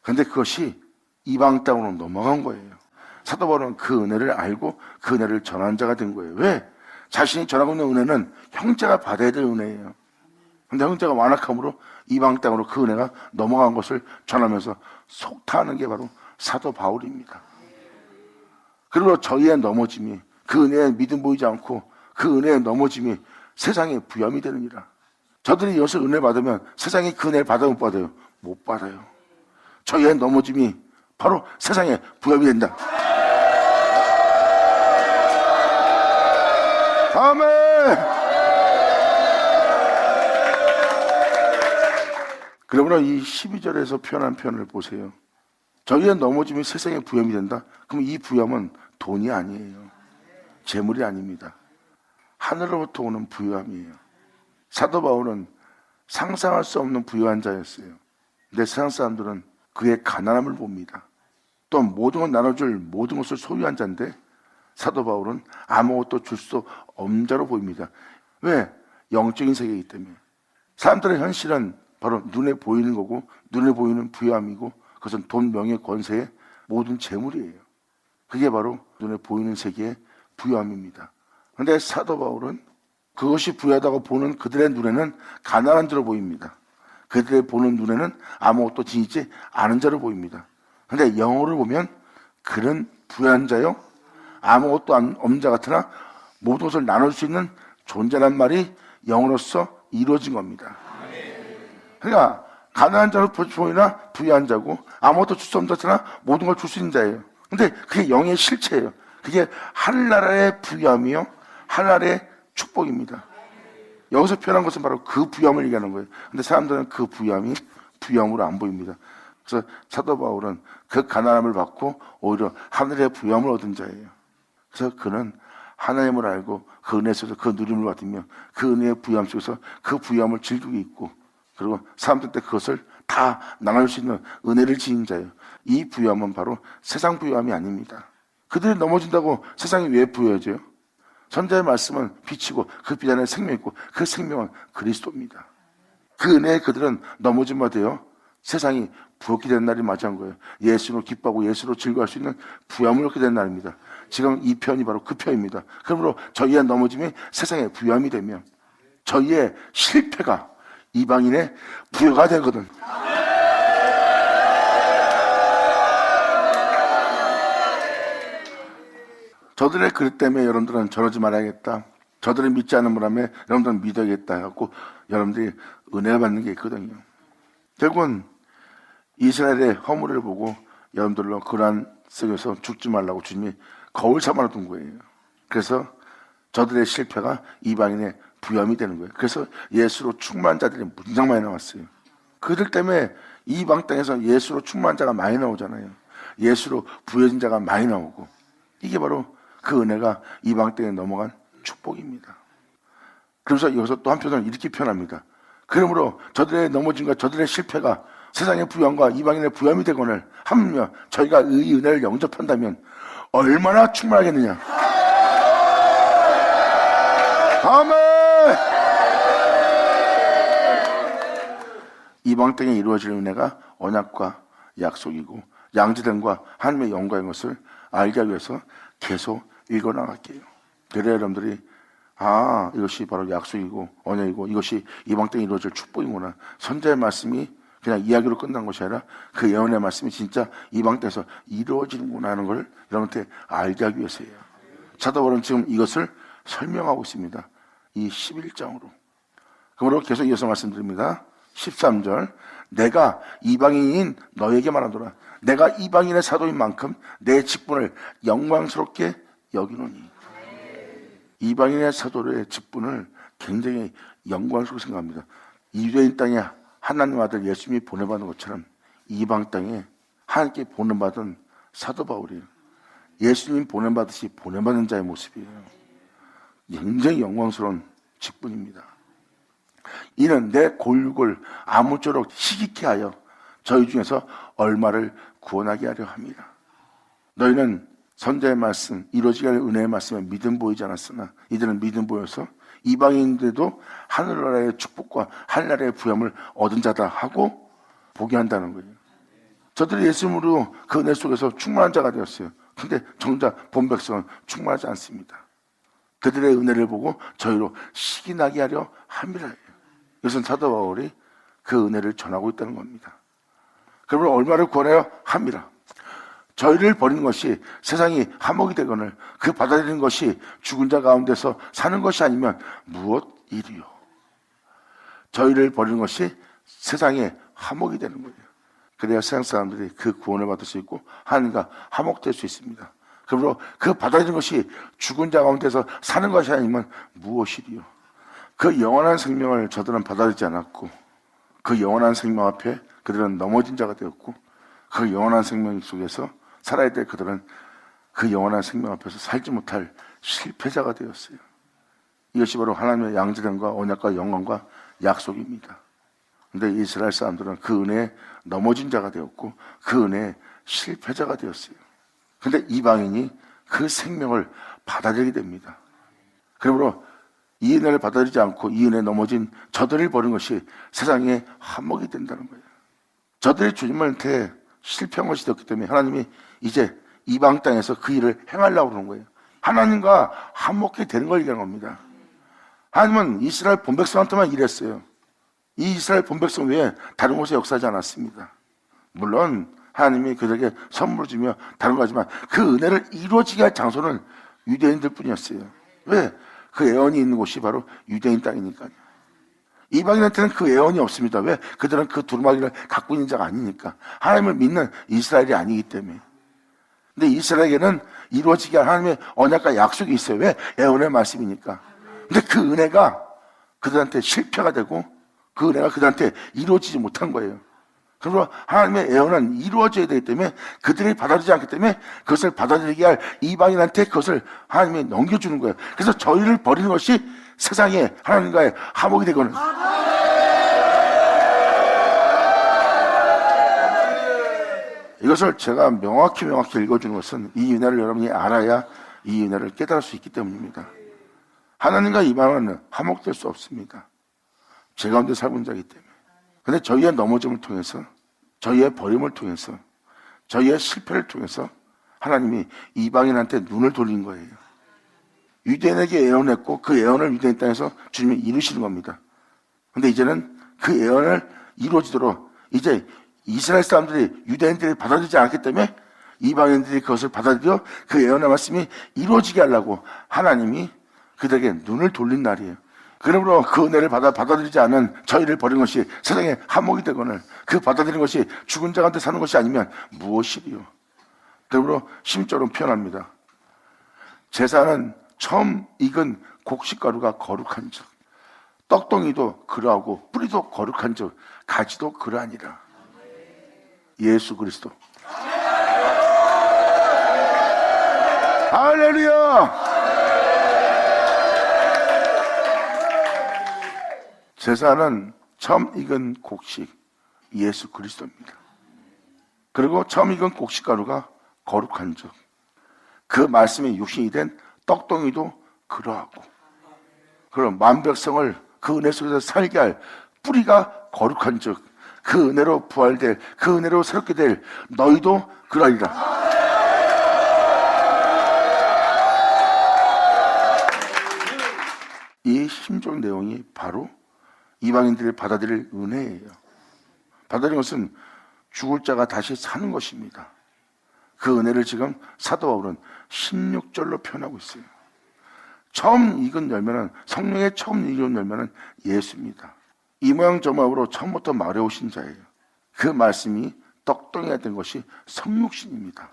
S1: 그런데 그것이 이방 땅으로 넘어간 거예요. 사도 바울은 그 은혜를 알고 그 은혜를 전한 자가 된 거예요. 왜? 자신이 전하고 있는 은혜는 형제가 받아야 될 은혜예요. 그런데 형제가 완악함으로 이방 땅으로 그 은혜가 넘어간 것을 전하면서 속타하는 게 바로 사도 바울입니다. 그리고 저희의 넘어짐이, 그 은혜에 믿음 보이지 않고 그 은혜의 넘어짐이 세상의 부염이 되느니라. 저들이 여기서 은혜 받으면 세상이 그 은혜를 받아요, 못 받아요? 못 받아요. 저희의 넘어짐이 바로 세상의 부염이 된다. 아멘. 그러므로 이 12절에서 표현한 표현을 보세요. 저희의 넘어짐이 세상의 부염이 된다. 그럼 이 부염은 돈이 아니에요. 재물이 아닙니다. 하늘로부터 오는 부유함이에요. 사도 바울은 상상할 수 없는 부유한 자였어요. 근데 세상 사람들은 그의 가난함을 봅니다. 또 모든 걸 나눠줄 모든 것을 소유한 자인데 사도 바울은 아무것도 줄 수 없는 자로 보입니다. 왜? 영적인 세계이기 때문에. 사람들의 현실은 바로 눈에 보이는 거고, 눈에 보이는 부유함이고, 그것은 돈, 명예, 권세의 모든 재물이에요. 그게 바로 눈에 보이는 세계의 부유함입니다. 그런데 사도 바울은 그것이 부유하다고 보는 그들의 눈에는 가난한 자로 보입니다. 그들의 보는 눈에는 아무것도 지니지 않은 자로 보입니다. 그런데 영어를 보면 그는 부유한 자요 아무것도 없는 자 같으나 모든 것을 나눌 수 있는 존재란 말이 영어로서 이루어진 겁니다. 그러니까 가난한 자로 보이나 부유한 자고 아무것도 줄 수 없는 자나 모든 걸 줄 수 있는 자예요. 근데 그게 영의 실체예요. 그게 하늘나라의 부유함이요 하늘나라의 축복입니다. 여기서 표현한 것은 바로 그 부유함을 얘기하는 거예요. 근데 사람들은 그 부유함이 부유함으로 안 보입니다. 그래서 사도 바울은 그 가난함을 받고 오히려 하늘의 부유함을 얻은 자예요. 그래서 그는 하나님을 알고 그 은혜 속에서 그 누림을 받으며 그 은혜의 부유함 속에서 그 부유함을 즐기고 있고, 그리고 사람들한테 그것을 다 나눌 수 있는 은혜를 지닌 자예요. 이 부유함은 바로 세상 부유함이 아닙니다. 그들이 넘어진다고 세상이 왜 부유해져요? 선자의 말씀은 빛이고 그 빛 안에 생명이 있고 그 생명은 그리스도입니다. 그 은혜에 그들은 넘어진 바 되어 세상이 부럽게 된 날이 맞이한 거예요. 예수로 기뻐하고 예수로 즐거워할 수 있는 부유함을 얻게 된 날입니다. 지금 이 편이 바로 그 편입니다. 그러므로 저희의 넘어짐이 세상의 부유함이 되면 저희의 실패가 이방인의 부여가 되거든. 저들의 그릇 때문에 여러분들은 저러지 말아야겠다, 저들은 믿지 않는 바람에 여러분들은 믿어야겠다 하고 여러분들이 은혜를 받는 게 있거든요. 결국은 이스라엘의 허물을 보고 여러분들로 그란 속에서 죽지 말라고 주님이 거울 삼아둔 거예요. 그래서 저들의 실패가 이방인의 부유함이 되는 거예요. 그래서 예수로 충만한 자들이 무지장 많이 나왔어요. 그들 때문에 이방 땅에서 예수로 충만한 자가 많이 나오잖아요. 예수로 부여진 자가 많이 나오고, 이게 바로 그 은혜가 이방 땅에 넘어간 축복입니다. 그래서 여기서 또 한편으로 이렇게 표현합니다. 그러므로 저들의 넘어짐과 저들의 실패가 세상의 부유함과 이방인의 부유함이 되거늘 하물며 저희가 이 은혜를 영접한다면 얼마나 충만하겠느냐. 아멘. 이방 땅에 이루어질 은혜가 언약과 약속이고 양지됨과 하나님의 영광인 것을 알게 하기 위해서 계속 읽어나갈게요. 그래야 여러분들이 이것이 바로 약속이고 언약이고 이것이 이방 땅에 이루어질 축복이구나. 선자의 말씀이 그냥 이야기로 끝난 것이 아니라 그 예언의 말씀이 진짜 이방 땅에서 이루어지는구나 하는 걸 여러분한테 알게 하기 위해서예요. 사도 바울은 지금 이것을 설명하고 있습니다. 이 11장으로. 그러므로 계속 이어서 말씀드립니다. 13절, 내가 이방인인 너에게 말하노라. 내가 이방인의 사도인 만큼 내 직분을 영광스럽게 여기노니. 이방인의 사도의 직분을 굉장히 영광스럽게 생각합니다. 유대인 땅에 하나님 아들 예수님이 보내받은 것처럼 이방 땅에 하나님께 보내받은 사도 바울이에요. 예수님 보내받듯이 보내받는 자의 모습이에요. 굉장히 영광스러운 직분입니다. 이는 내 골육을 아무쪼록 희귀케 하여 저희 중에서 얼마를 구원하게 하려 함이라. 너희는 선자의 말씀, 이루어지게 할 은혜의 말씀에 믿음 보이지 않았으나 이들은 믿음 보여서 이방인들도 하늘나라의 축복과 하늘나라의 부함을 얻은 자다 하고 보게 한다는 거예요. 저들이 예수님으로 그 은혜 속에서 충만한 자가 되었어요. 근데 정작 본 백성은 충만하지 않습니다. 그들의 은혜를 보고 저희로 시기 나게 하려 함이라. 이것은 사도 바울이 그 은혜를 전하고 있다는 겁니다. 그러면 얼마를 구원하여 함이라. 저희를 버리는 것이 세상이 화목이 되거늘 그 받아들이는 것이 죽은 자 가운데서 사는 것이 아니면 무엇 이리요. 저희를 버리는 것이 세상의 화목이 되는 거예요. 그래야 세상 사람들이 그 구원을 받을 수 있고 하나님과 화목될 수 있습니다. 그러므로 그 받아들이는 것이 죽은 자 가운데서 사는 것이 아니면 무엇이리요. 그 영원한 생명을 저들은 받아들이지 않았고 그 영원한 생명 앞에 그들은 넘어진 자가 되었고 그 영원한 생명 속에서 살아야 될 그들은 그 영원한 생명 앞에서 살지 못할 실패자가 되었어요. 이것이 바로 하나님의 양지됨과 언약과 영광과 약속입니다. 그런데 이스라엘 사람들은 그 은혜에 넘어진 자가 되었고 그 은혜에 실패자가 되었어요. 그런데 이방인이 그 생명을 받아들이게 됩니다. 그러므로 이 은혜를 받아들이지 않고 이 은혜에 넘어진 저들을 버린 것이 세상에 한몫이 된다는 거예요. 저들이 주님한테 실패한 것이 되었기 때문에 하나님이 이제 이방 땅에서 그 일을 행하려고 그러는 거예요. 하나님과 한몫이 되는 걸 얘기하는 겁니다. 하나님은 이스라엘 본백성한테만 일했어요. 이 이스라엘 본백성 외에 다른 곳에 역사하지 않았습니다. 물론 하나님이 그들에게 선물을 주며 다른 거지만 그 은혜를 이루어지게 할 장소는 유대인들 뿐이었어요. 왜? 그 애원이 있는 곳이 바로 유대인 땅이니까요. 이방인한테는 그 애원이 없습니다. 왜? 그들은 그 두루마기를 갖고 있는 자가 아니니까. 하나님을 믿는 이스라엘이 아니기 때문에. 근데 이스라엘에게는 이루어지게 할 하나님의 언약과 약속이 있어요. 왜? 예언의 말씀이니까. 근데 그 은혜가 그들한테 실패가 되고 그 은혜가 그들한테 이루어지지 못한 거예요. 그러므로 하나님의 예언은 이루어져야 되기 때문에 그들이 받아들이지 않기 때문에 그것을 받아들이게 할 이방인한테 그것을 하나님이 넘겨주는 거예요. 그래서 저희를 버리는 것이 세상에 하나님과의 화목이 되거든. 이것을 제가 명확히 읽어주는 것은 이 은혜를 여러분이 알아야 이 은혜를 깨달을 수 있기 때문입니다. 하나님과 이방인은 화목될 수 없습니다. 제 가운데 살고 자이기 때문에. 근데 저희의 넘어짐을 통해서, 저희의 버림을 통해서, 저희의 실패를 통해서 하나님이 이방인한테 눈을 돌린 거예요. 유대인에게 예언했고 그 예언을 유대인 땅에서 주님이 이루시는 겁니다. 근데 이제는 그 예언을 이루어지도록 이제 이스라엘 사람들이 유대인들이 받아들이지 않기 때문에 이방인들이 그것을 받아들여 그 예언의 말씀이 이루어지게 하려고 하나님이 그들에게 눈을 돌린 날이에요. 그러므로 그 은혜를 받아들이지 않은 저희를 버린 것이 세상에 한몫이 되거늘 그 받아들이는 것이 죽은 자한테 사는 것이 아니면 무엇이리요. 그러므로 심적으로 표현합니다. 제사는 처음 익은 곡식가루가 거룩한 즉 떡덩이도 그러하고 뿌리도 거룩한 즉 가지도 그러하니라. 예수 그리스도. 할렐루야. 제사는 처음 익은 곡식 예수 그리스도입니다. 그리고 처음 익은 곡식가루가 거룩한 즉 그 말씀이 육신이 된 떡덩이도 그러하고 그럼 만백성을 그 은혜 속에서 살게 할 뿌리가 거룩한 즉 그 은혜로 부활될 그 은혜로 새롭게 될 너희도 그러하리라. 이 심적 내용이 바로 이방인들이 받아들일 은혜예요. 받아들인 것은 죽을 자가 다시 사는 것입니다. 그 은혜를 지금 사도 바울은 16절로 표현하고 있어요. 처음 익은 열매는 성령의 처음 익은 열매는 예수입니다. 이 모양 저 모양으로 처음부터 말해 오신 자예요. 그 말씀이 떡덩이가 된 것이 성육신입니다.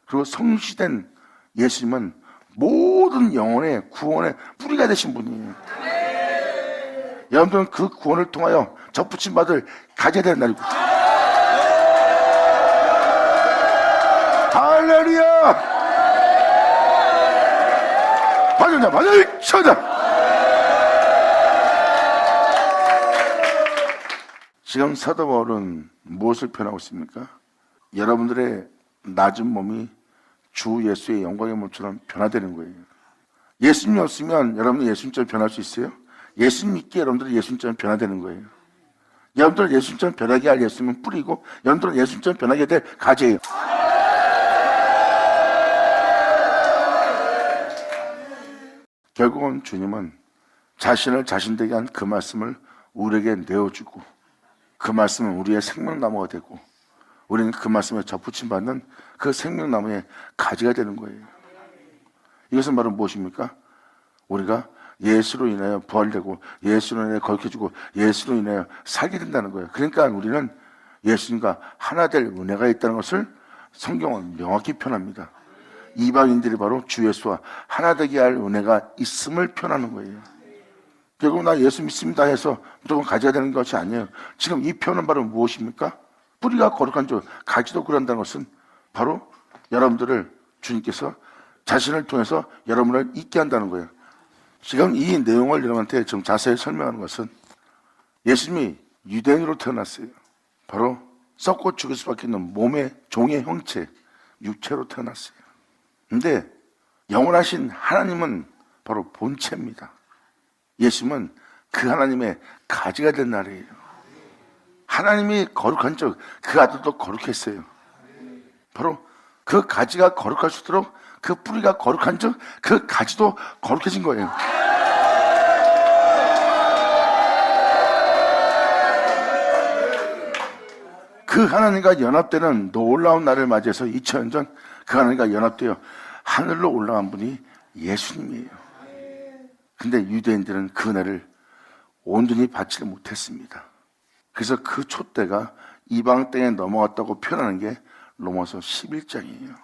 S1: 그리고 성육시된 예수님은 모든 영혼의 구원의 뿌리가 되신 분이에요. 여러분들은 그 구원을 통하여 접붙임 받을 가져야 되는 날이고. 할렐루야. 받으자 받을 쳐다. 지금 사도 바울은 무엇을 표현하고 있습니까? 여러분들의 낮은 몸이 주 예수의 영광의 몸처럼 변화되는 거예요. 예수님이 없으면 여러분은 예수님처럼 변할 수 있어요? 예수님 믿기에 여러분들은 예수님처럼 변화되는 거예요. 여러분들은 예수님처럼 변하게 할 예수님은 뿌리고 여러분들은 예수님처럼 변하게 될 가지예요. 결국은 주님은 자신을 자신되게 한 그 말씀을 우리에게 내어주고 그 말씀은 우리의 생명나무가 되고 우리는 그 말씀에 접붙임 받는 그 생명나무의 가지가 되는 거예요. 이것은 바로 무엇입니까? 우리가 예수로 인하여 부활되고 예수로 인하여 거룩해지고 예수로 인하여 살게 된다는 거예요. 그러니까 우리는 예수님과 하나 될 은혜가 있다는 것을 성경은 명확히 표현합니다. 이방인들이 바로 주 예수와 하나 되게 할 은혜가 있음을 표현하는 거예요. 결국 나 예수 믿습니다 해서 무조건 가져야 되는 것이 아니에요. 지금 이 표현은 바로 무엇입니까? 뿌리가 거룩한 줄 가지도 그런다는 것은 바로 여러분들을 주님께서 자신을 통해서 여러분을 있게 한다는 거예요. 지금 이 내용을 여러분한테 좀 자세히 설명하는 것은 예수님이 유대인으로 태어났어요. 바로 썩고 죽을 수밖에 없는 몸의 종의 형체, 육체로 태어났어요. 근데 영원하신 하나님은 바로 본체입니다. 예수님은 그 하나님의 가지가 된 날이에요. 하나님이 거룩한 적 그 아들도 거룩했어요. 바로 그 가지가 거룩할수록 그 뿌리가 거룩한 적 그 가지도 거룩해진 거예요. 그 하나님과 연합되는 놀라운 날을 맞이해서 2000년 전 그 하나님과 연합되어 하늘로 올라간 분이 예수님이에요. 근데 유대인들은 그 날을 온전히 받지를 못했습니다. 그래서 그 촛대가 이방 땅에 넘어갔다고 표현하는 게 로마서 11장이에요.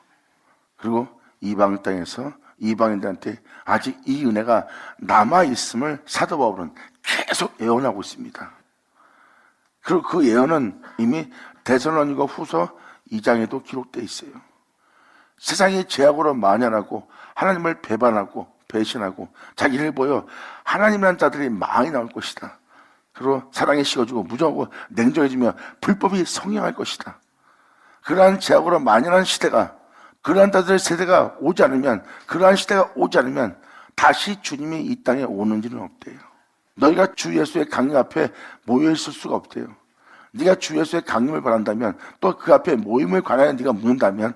S1: 그리고 이방 땅에서 이방인들한테 아직 이 은혜가 남아있음을 사도 바울은 계속 예언하고 있습니다. 그리고 그 예언은 이미 데살로니가 후서 2장에도 기록되어 있어요. 세상이 죄악으로 만연하고 하나님을 배반하고 배신하고 자기를 보여 하나님이라는 자들이 많이 나올 것이다. 그리고 사랑이 식어지고 무정하고 냉정해지며 불법이 성행할 것이다. 그러한 죄악으로 만연한 시대가, 그러한 자들의 세대가 오지 않으면, 그러한 시대가 오지 않으면 다시 주님이 이 땅에 오는 일은 없대요. 너희가 주 예수의 강림 앞에 모여 있을 수가 없대요. 네가 주 예수의 강림을 바란다면, 또 그 앞에 모임을 관하여 네가 묻는다면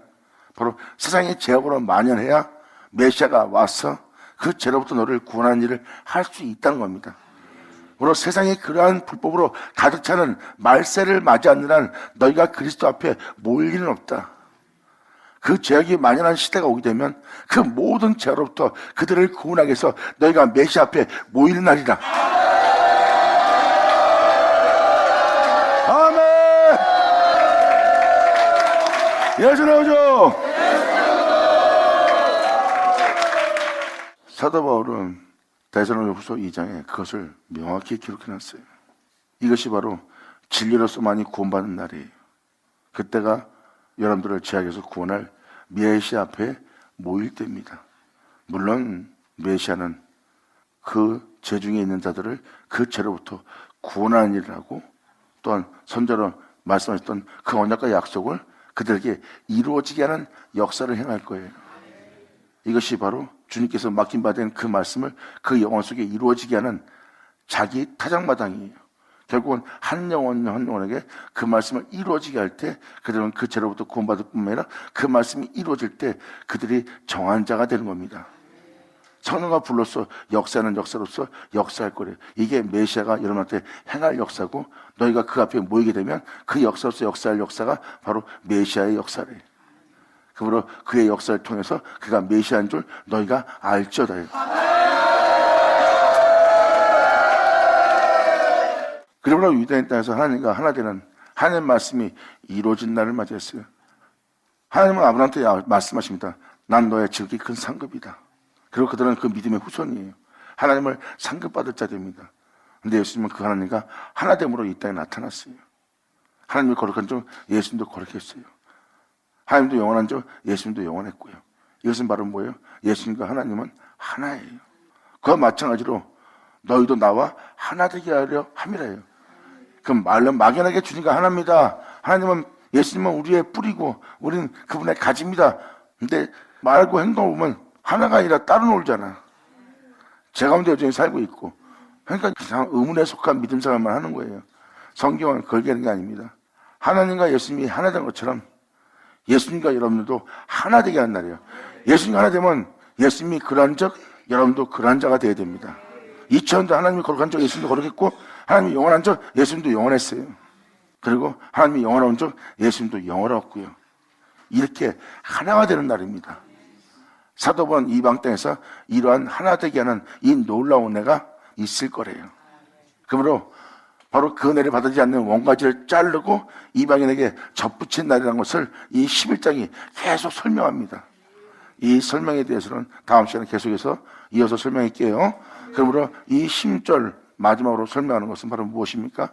S1: 바로 세상의 죄악으로 만연해야 메시아가 와서 그 죄로부터 너를 구원하는 일을 할 수 있다는 겁니다. 바로 세상에 그러한 불법으로 가득 차는 말세를 맞이하는 한 너희가 그리스도 앞에 모일 일은 없다. 그 죄악이 만연한 시대가 오게 되면 그 모든 죄로부터 그들을 구원하기 위해서 너희가 메시아 앞에 모이는 날이다. 아멘. 예수 나오죠. 사도 바울은 데살로니가후서 2장에 그것을 명확히 기록해놨어요. 이것이 바로 진리로서만이 구원받는 날이에요. 그때가 여러분들을 죄악에서 구원할 메시아 앞에 모일 때입니다. 물론 메시아는 그 죄 중에 있는 자들을 그 죄로부터 구원하는 일을 하고, 또한 선자로 말씀하셨던 그 언약과 약속을 그들에게 이루어지게 하는 역사를 행할 거예요. 이것이 바로 주님께서 맡긴 바 된 그 말씀을 그 영혼 속에 이루어지게 하는 자기 타작마당이에요. 결국은 한 영혼 한 영혼에게 그 말씀을 이루어지게 할 때 그들은 그 죄로부터 구원받을 뿐만 아니라 그 말씀이 이루어질 때 그들이 정한 자가 되는 겁니다. 성령과 불로서 역사는 역사로서 역사할 거래요. 이게 메시아가 여러분한테 행할 역사고, 너희가 그 앞에 모이게 되면 그 역사로서 역사할 역사가 바로 메시아의 역사래요. 그러므로 그의 역사를 통해서 그가 메시아인 줄 너희가 알지어다요. 그러므로 유대인 땅에서 하나님과 하나 되는 하나님의 말씀이 이루어진 날을 맞이했어요. 하나님은 아브라함한테 말씀하십니다. 난 너의 지극히 큰 상급이다. 그리고 그들은 그 믿음의 후손이에요. 하나님을 상급받을 자들입니다. 그런데 예수님은 그 하나님과 하나됨으로 이 땅에 나타났어요. 하나님이 거룩한 줄 예수님도 거룩했어요. 하나님도 영원한 줄 예수님도 영원했고요. 이것은 바로 뭐예요? 예수님과 하나님은 하나예요. 그와 마찬가지로 너희도 나와 하나 되게 하려 함이라요. 그럼 말로 막연하게 주님과 하나입니다. 하나님은, 예수님은 우리의 뿌리고 우리는 그분의 가지입니다. 근데 말고 행동을 보면 하나가 아니라 따로 놀잖아. 제 가운데 여전히 살고 있고. 그러니까 그냥 의문에 속한 믿음 생활만 하는 거예요. 성경은 그렇게 하는 게 아닙니다. 하나님과 예수님이 하나 된 것처럼 예수님과 여러분들도 하나 되게 하는 날이에요. 예수님과 하나 되면 예수님이 그러한 적, 여러분도 그러한 자가 되어야 됩니다. 2000년도 하나님이 거룩한 적 예수님도 거룩했고, 하나님이 영원한 적 예수님도 영원했어요. 그리고 하나님이 영원한 적 예수님도 영원했고요. 이렇게 하나가 되는 날입니다. 사도 바울은 이방 땅에서 이러한 하나 되게 하는 이 놀라운 은혜가 있을 거래요. 그러므로 바로 그 은혜를 받지 않는 원가지를 자르고 이방인에게 접붙인 날이라는 것을 이 11장이 계속 설명합니다. 이 설명에 대해서는 다음 시간에 계속해서 이어서 설명할게요. 그러므로 이 10절 마지막으로 설명하는 것은 바로 무엇입니까?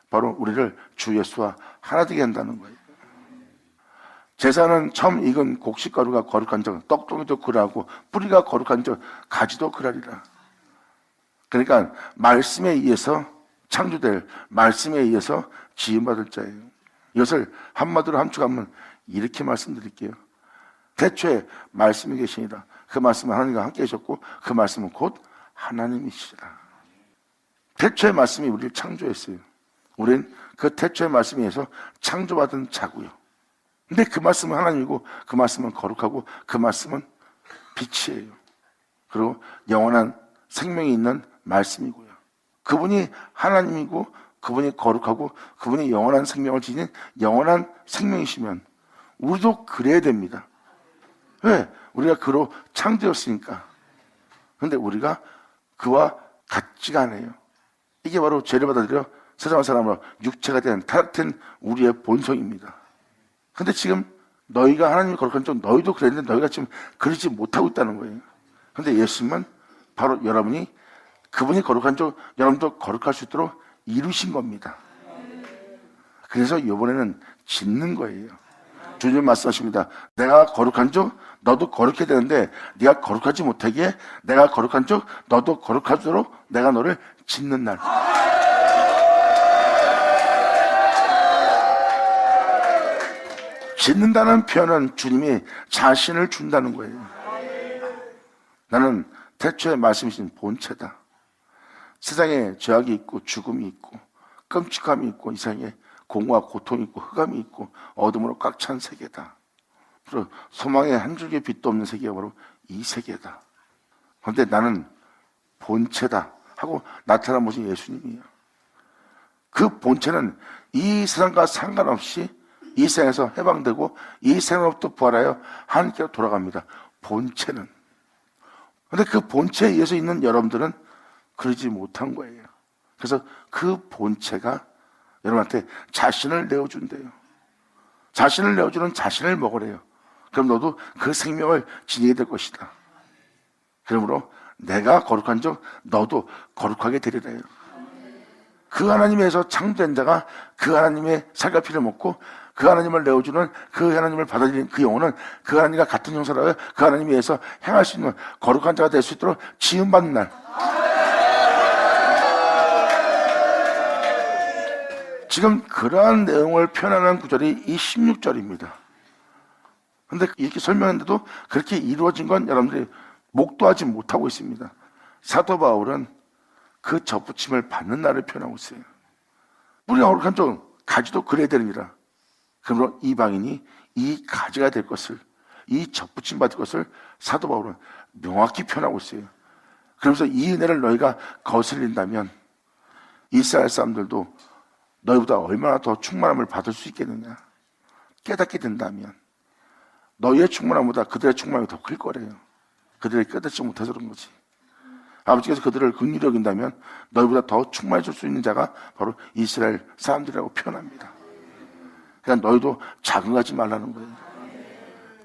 S1: 바로 우리를 주 예수와 하나 되게 한다는 거예요. 제사는 처음 익은 곡식가루가 거룩한 적, 떡종이도 그러하고 뿌리가 거룩한 적, 가지도 그러리라. 그러니까 말씀에 의해서 창조될, 말씀에 의해서 지음받을 자예요. 이것을 한마디로 함축하면 이렇게 말씀드릴게요. 태초에 말씀이 계시니라. 그 말씀은 하나님과 함께 계셨고 그 말씀은 곧 하나님이시라. 태초의 말씀이 우리를 창조했어요. 우린 그 태초의 말씀에 의해서 창조받은 자고요. 근데 그 말씀은 하나님이고 그 말씀은 거룩하고 그 말씀은 빛이에요. 그리고 영원한 생명이 있는 말씀이고요. 그분이 하나님이고 그분이 거룩하고 그분이 영원한 생명을 지닌 영원한 생명이시면 우리도 그래야 됩니다. 왜? 우리가 그로 창조였으니까. 그런데 우리가 그와 같지가 않아요. 이게 바로 죄를 받아들여 세상 사람으로 육체가 된 타락된 우리의 본성입니다. 근데 지금 너희가 하나님이 거룩한 쪽 너희도 그랬는데 너희가 지금 그러지 못하고 있다는 거예요. 그런데 예수님은 바로 여러분이 그분이 거룩한 쪽 여러분도 거룩할 수 있도록 이루신 겁니다. 그래서 이번에는 짓는 거예요. 주님 말씀하십니다. 내가 거룩한 쪽 너도 거룩해야 되는데 네가 거룩하지 못하게 내가 거룩한 쪽 너도 거룩하도록 내가 너를 짓는 날. 짓는다는 표현은 주님이 자신을 준다는 거예요. 나는 태초에 말씀이신 본체다. 세상에 죄악이 있고 죽음이 있고 끔찍함이 있고 이 세상에 공허와 고통이 있고 흑암이 있고 어둠으로 꽉 찬 세계다. 그리고 소망의 한 줄기 빛도 없는 세계가 바로 이 세계다. 그런데 나는 본체다 하고 나타난 분이 예수님이에요. 그 본체는 이 세상과 상관없이 이 세상에서 해방되고 이 세상으로부터 부활하여 하나님께로 돌아갑니다. 본체는. 그런데 그 본체에 의해서 있는 여러분들은 그러지 못한 거예요. 그래서 그 본체가 여러분한테 자신을 내어준대요. 자신을 내어주는 자신을 먹으래요. 그럼 너도 그 생명을 지니게 될 것이다. 그러므로 내가 거룩한 적 너도 거룩하게 되리라요. 그 하나님에서 창조된 자가 그 하나님의 살과 피를 먹고 그 하나님을 내어주는 그 하나님을 받아들이는 그 영혼은 그 하나님과 같은 형사라고 그 하나님에 의해서 행할 수 있는 거룩한 자가 될 수 있도록 지음받는 날. 지금 그러한 내용을 표현하는 구절이 이 16절입니다. 그런데 이렇게 설명했는데도 그렇게 이루어진 건 여러분들이 목도하지 못하고 있습니다. 사도 바울은 그 접붙임을 받는 날을 표현하고 있어요. 우리가 거룩한 쪽 가지도 그래야 되느니라. 그러므로 이방인이 이 가지가 될 것을, 이 접붙임 받을 것을 사도 바울은 명확히 표현하고 있어요. 그러면서 이 은혜를 너희가 거슬린다면 이스라엘 사람들도 너희보다 얼마나 더 충만함을 받을 수 있겠느냐. 깨닫게 된다면 너희의 충만함보다 그들의 충만함이 더 클 거래요. 그들이 깨닫지 못해서 그런 거지. 아버지께서 그들을 긍휼히 여긴다면 너희보다 더 충만해질 수 있는 자가 바로 이스라엘 사람들이라고 표현합니다. 그러니까 너희도 자긍하지 말라는 거예요.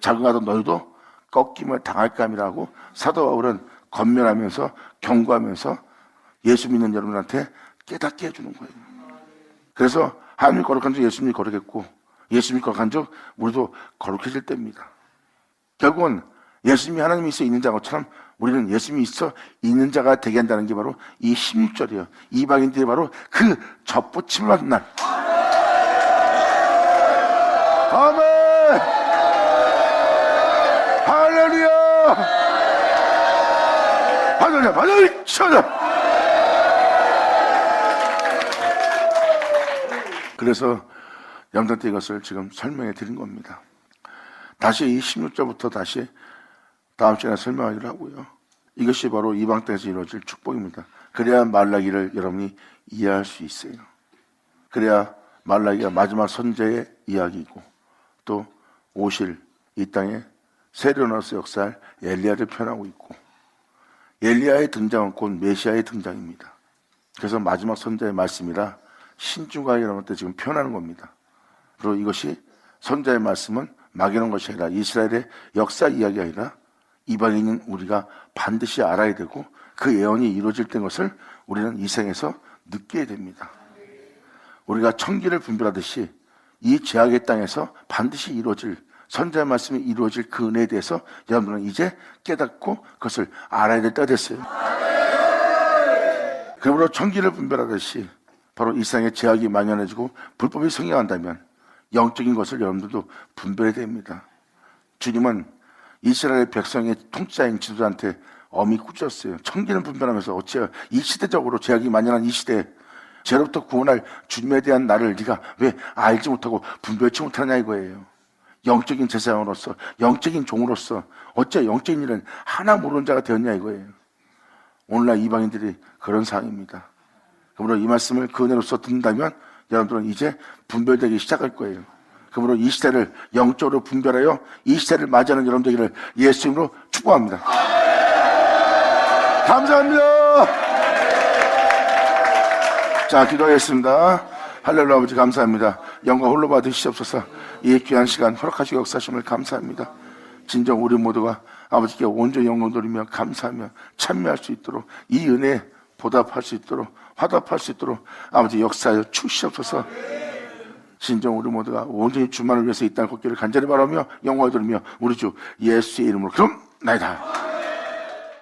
S1: 자긍하던 너희도 꺾임을 당할까 함이라고 사도 바울은 권면하면서 경고하면서 예수 믿는 여러분한테 깨닫게 해주는 거예요. 그래서 하나님이 거룩한 적 예수님이 거룩했고 예수님이 거룩한 적 우리도 거룩해질 때입니다. 결국은 예수님이 하나님이 있어 있는 자처럼 우리는 예수님이 있어 있는 자가 되게 한다는 게 바로 이 16절이에요. 이방인들이 바로 그 접붙임을 받는 날. 아멘! 할렐루야! 할렐루야! 할렐루야! 그래서 여러분한테 이것을 지금 설명해 드린 겁니다. 다시 이 16절부터 다시 다음 시간에 설명하기로 하고요. 이것이 바로 이방 땅에서 이루어질 축복입니다. 그래야 말라기를 여러분이 이해할 수 있어요. 그래야 말라기가 마지막 선제의 이야기이고 또 오실 이 땅에 세련화서 역사할 엘리야를 표현하고 있고 엘리야의 등장은 곧 메시아의 등장입니다. 그래서 마지막 선제의 말씀이라 신주가 여러분한테 지금 표현하는 겁니다. 그리고 이것이 선자의 말씀은 막연한 것이 아니라 이스라엘의 역사 이야기가 아니라 이방인인 우리가 반드시 알아야 되고 그 예언이 이루어질 때 것을 우리는 이 생에서 느껴야 됩니다. 우리가 천기를 분별하듯이 이 죄악의 땅에서 반드시 이루어질 선자의 말씀이 이루어질 그 은혜에 대해서 여러분은 이제 깨닫고 그것을 알아야 될 때가 됐어요. 그러므로 천기를 분별하듯이 바로 이 세상에 죄악이 만연해지고 불법이 성행한다면 영적인 것을 여러분들도 분별해야 됩니다. 주님은 이스라엘 백성의 통치자인 지도자한테 엄히 꾸짖었어요. 천기는 분별하면서 어찌 이 시대적으로 죄악이 만연한 이 시대에 죄로부터 구원할 주님에 대한 나를 네가 왜 알지 못하고 분별치 못하냐 이거예요. 영적인 제사장으로서 영적인 종으로서 어째 영적인 일은 하나 모르는 자가 되었냐 이거예요. 오늘날 이방인들이 그런 상황입니다. 그러므로 이 말씀을 그 은혜로서 듣는다면 여러분들은 이제 분별되기 시작할 거예요. 그러므로 이 시대를 영적으로 분별하여 이 시대를 맞이하는 여러분 되기를 예수 이름으로 축복합니다. 감사합니다. 자, 기도하겠습니다. 할렐루야. 아버지 감사합니다. 영광 홀로 받으시옵소서. 이 귀한 시간 허락하시고 역사하심을 감사합니다. 진정 우리 모두가 아버지께 온전히 영광 돌리며 감사하며 찬미할 수 있도록 이 은혜에 보답할 수 있도록 화답할 수 있도록 아버지 역사하여 주시옵소서. 진정 우리 모두가 온전히 주만을 위해서 이 땅 걷기를 간절히 바라며 영광을 돌리며 우리 주 예수의 이름으로 그럼 나이다.